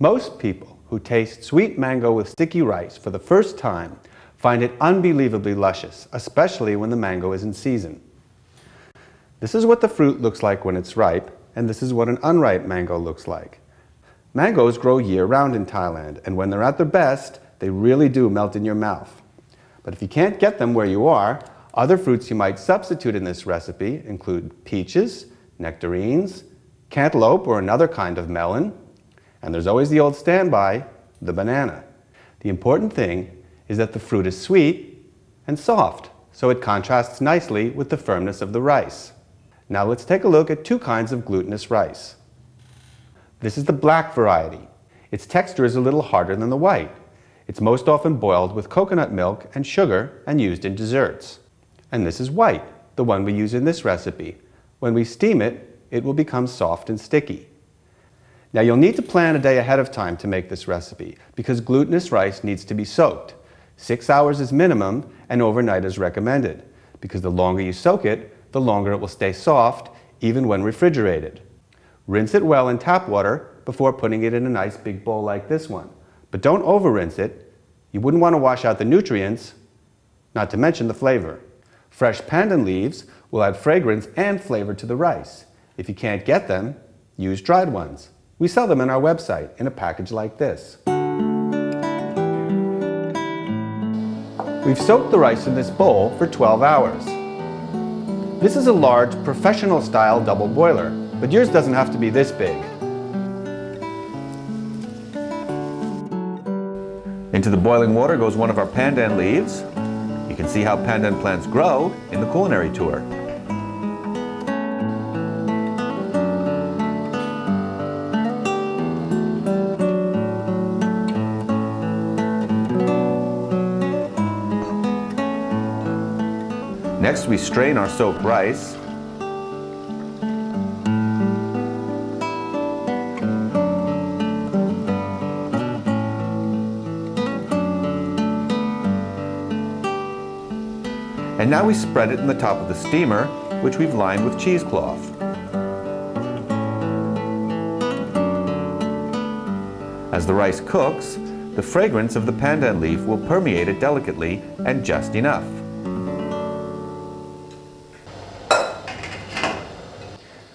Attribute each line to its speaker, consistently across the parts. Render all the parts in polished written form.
Speaker 1: Most people who taste sweet mango with sticky rice for the first time find it unbelievably luscious, especially when the mango is in season. This is what the fruit looks like when it's ripe, and this is what an unripe mango looks like. Mangoes grow year-round in Thailand, and when they're at their best, they really do melt in your mouth. But if you can't get them where you are, other fruits you might substitute in this recipe include peaches, nectarines, cantaloupe or another kind of melon, and there's always the old standby, the banana. The important thing is that the fruit is sweet and soft, so it contrasts nicely with the firmness of the rice. Now let's take a look at two kinds of glutinous rice. This is the black variety. Its texture is a little harder than the white. It's most often boiled with coconut milk and sugar and used in desserts. And this is white, the one we use in this recipe. When we steam it, it will become soft and sticky. Now you'll need to plan a day ahead of time to make this recipe because glutinous rice needs to be soaked. 6 hours is minimum and overnight is recommended because the longer you soak it, the longer it will stay soft even when refrigerated. Rinse it well in tap water before putting it in a nice big bowl like this one. But don't over-rinse it. You wouldn't want to wash out the nutrients, not to mention the flavor. Fresh pandan leaves will add fragrance and flavor to the rice. If you can't get them, use dried ones. We sell them on our website in a package like this. We've soaked the rice in this bowl for 12 hours. This is a large, professional-style double boiler, but yours doesn't have to be this big. Into the boiling water goes one of our pandan leaves. You can see how pandan plants grow in the culinary tour. Next, we strain our soaked rice. And now we spread it in the top of the steamer, which we've lined with cheesecloth. As the rice cooks, the fragrance of the pandan leaf will permeate it delicately and just enough.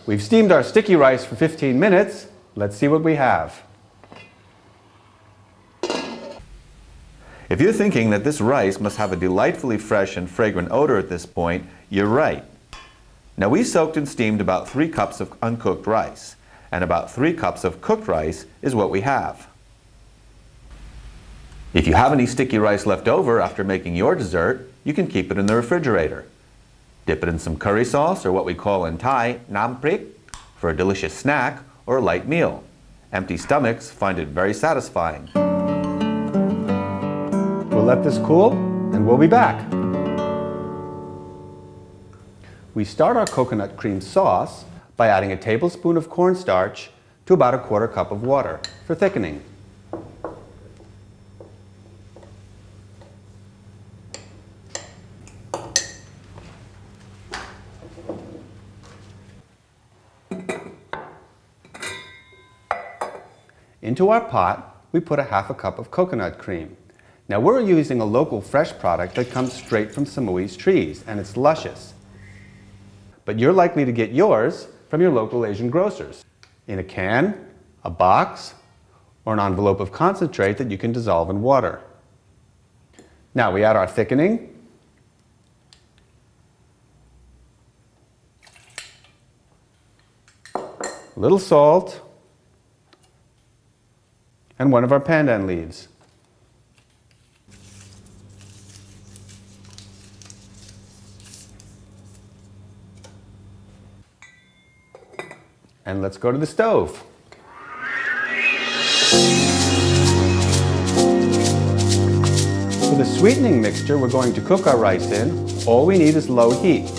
Speaker 1: We've steamed our sticky rice for 15 minutes. Let's see what we have. If you're thinking that this rice must have a delightfully fresh and fragrant odor at this point, you're right. Now we soaked and steamed about 3 cups of uncooked rice, and about 3 cups of cooked rice is what we have. If you have any sticky rice left over after making your dessert, you can keep it in the refrigerator. Dip it in some curry sauce, or what we call in Thai, nam prik, for a delicious snack or a light meal. Empty stomachs find it very satisfying. We'll let this cool, and we'll be back. We start our coconut cream sauce by adding a tablespoon of cornstarch to about a 1/4 cup of water for thickening. Into our pot, we put a 1/2 cup of coconut cream. Now we're using a local fresh product that comes straight from Samoy's trees, and it's luscious. But you're likely to get yours from your local Asian grocers, in a can, a box, or an envelope of concentrate that you can dissolve in water. Now we add our thickening, a little salt, and one of our pandan leaves. And let's go to the stove. For the sweetening mixture we're going to cook our rice in, all we need is low heat.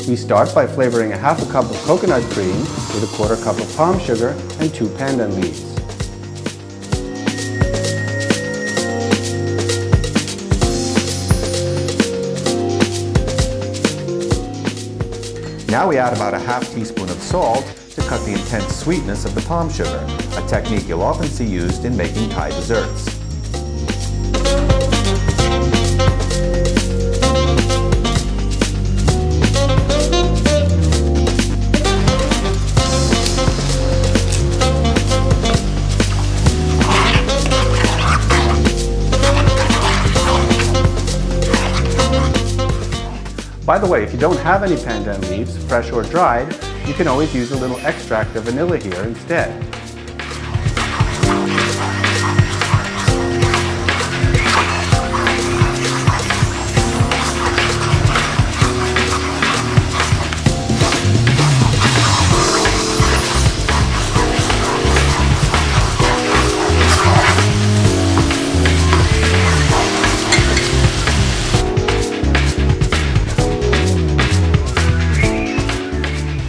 Speaker 1: We start by flavoring a 1/2 cup of coconut cream with a 1/4 cup of palm sugar and 2 pandan leaves. Now we add about a 1/2 teaspoon of salt to cut the intense sweetness of the palm sugar, a technique you'll often see used in making Thai desserts. By the way, if you don't have any pandan leaves, fresh or dried, you can always use a little extract of vanilla here instead.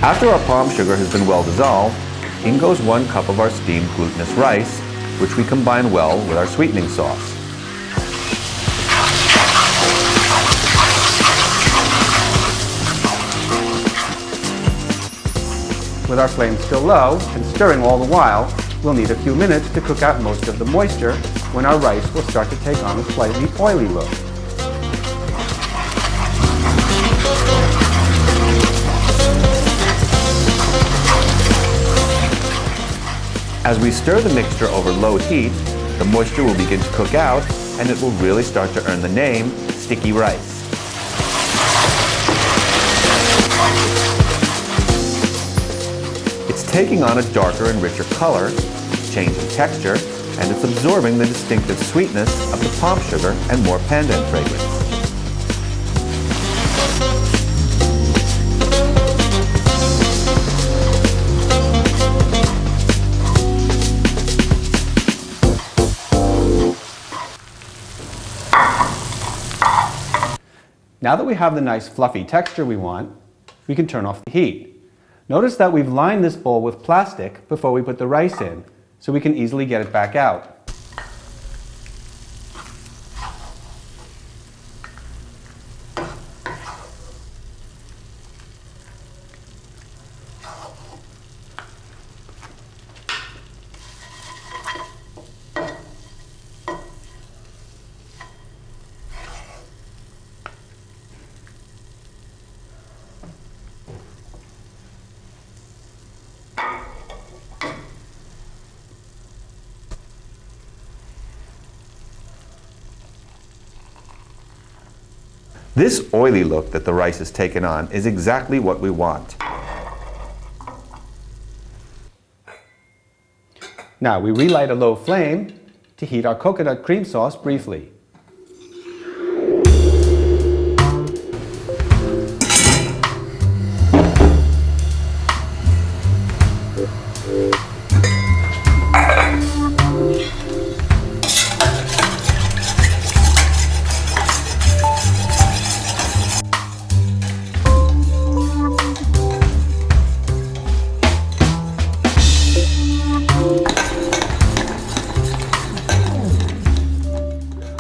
Speaker 1: After our palm sugar has been well dissolved, in goes 1 cup of our steamed glutinous rice, which we combine well with our sweetening sauce. With our flame still low and stirring all the while, we'll need a few minutes to cook out most of the moisture when our rice will start to take on a slightly oily look. As we stir the mixture over low heat, the moisture will begin to cook out and it will really start to earn the name sticky rice. It's taking on a darker and richer color, changing texture, and it's absorbing the distinctive sweetness of the palm sugar and more pandan fragrance. Now that we have the nice fluffy texture we want, we can turn off the heat. Notice that we've lined this bowl with plastic before we put the rice in, so we can easily get it back out. This oily look that the rice has taken on is exactly what we want. Now we relight a low flame to heat our coconut cream sauce briefly.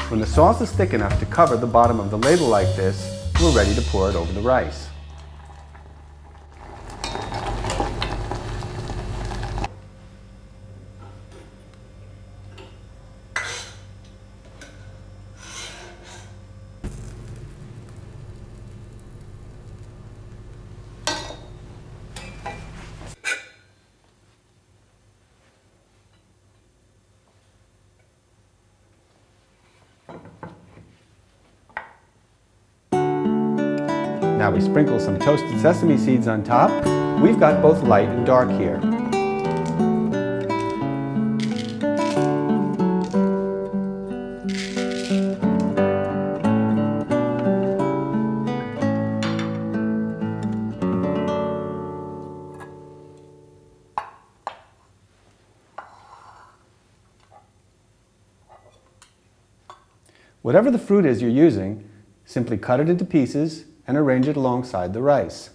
Speaker 1: When the sauce is thick enough to cover the bottom of the ladle like this, we're ready to pour it over the rice. Now we sprinkle some toasted sesame seeds on top. We've got both light and dark here. Whatever the fruit is you're using, simply cut it into pieces and arrange it alongside the rice.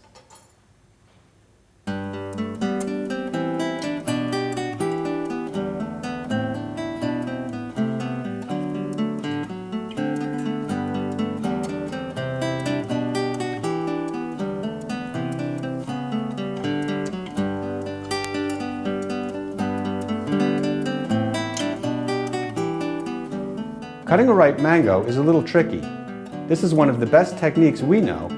Speaker 1: Cutting a ripe mango is a little tricky. This is one of the best techniques we know.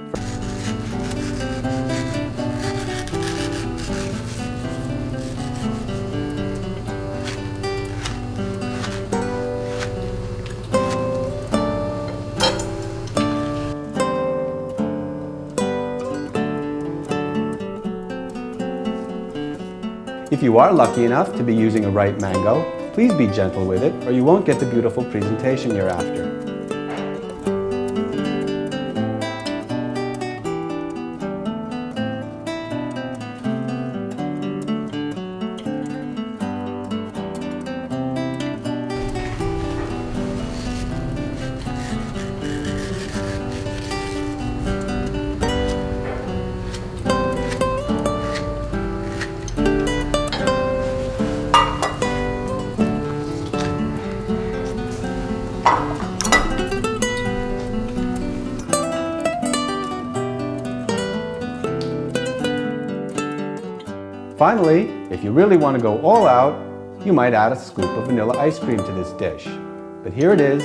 Speaker 1: If you are lucky enough to be using a ripe mango, please be gentle with it or you won't get the beautiful presentation you're after. Finally, if you really want to go all out, you might add a scoop of vanilla ice cream to this dish. But here it is,